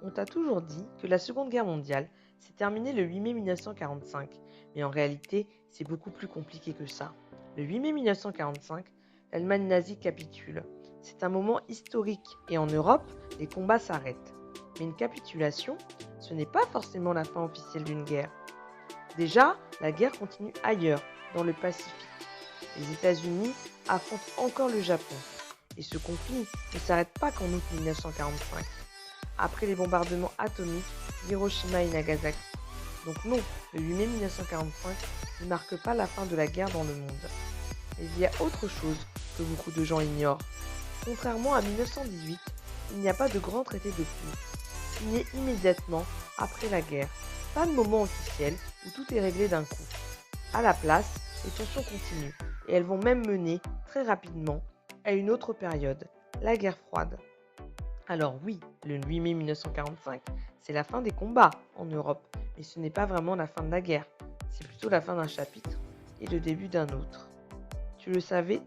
On t'a toujours dit que la Seconde Guerre mondiale s'est terminée le 8 mai 1945, mais en réalité, c'est beaucoup plus compliqué que ça. Le 8 mai 1945, l'Allemagne nazie capitule. C'est un moment historique et en Europe, les combats s'arrêtent. Mais une capitulation, ce n'est pas forcément la fin officielle d'une guerre. Déjà, la guerre continue ailleurs, dans le Pacifique. Les États-Unis affrontent encore le Japon. Et ce conflit ne s'arrête pas qu'en août 1945, après les bombardements atomiques d'Hiroshima et Nagasaki. Donc non, le 8 mai 1945 ne marque pas la fin de la guerre dans le monde. Mais il y a autre chose que beaucoup de gens ignorent. Contrairement à 1918, il n'y a pas de grand traité de paix, signé immédiatement après la guerre. Pas de moment officiel où tout est réglé d'un coup. À la place, les tensions continuent et elles vont même mener très rapidement à une autre période, la guerre froide. Alors oui, le 8 mai 1945, c'est la fin des combats en Europe, mais ce n'est pas vraiment la fin de la guerre, c'est plutôt la fin d'un chapitre et le début d'un autre. Tu le savais?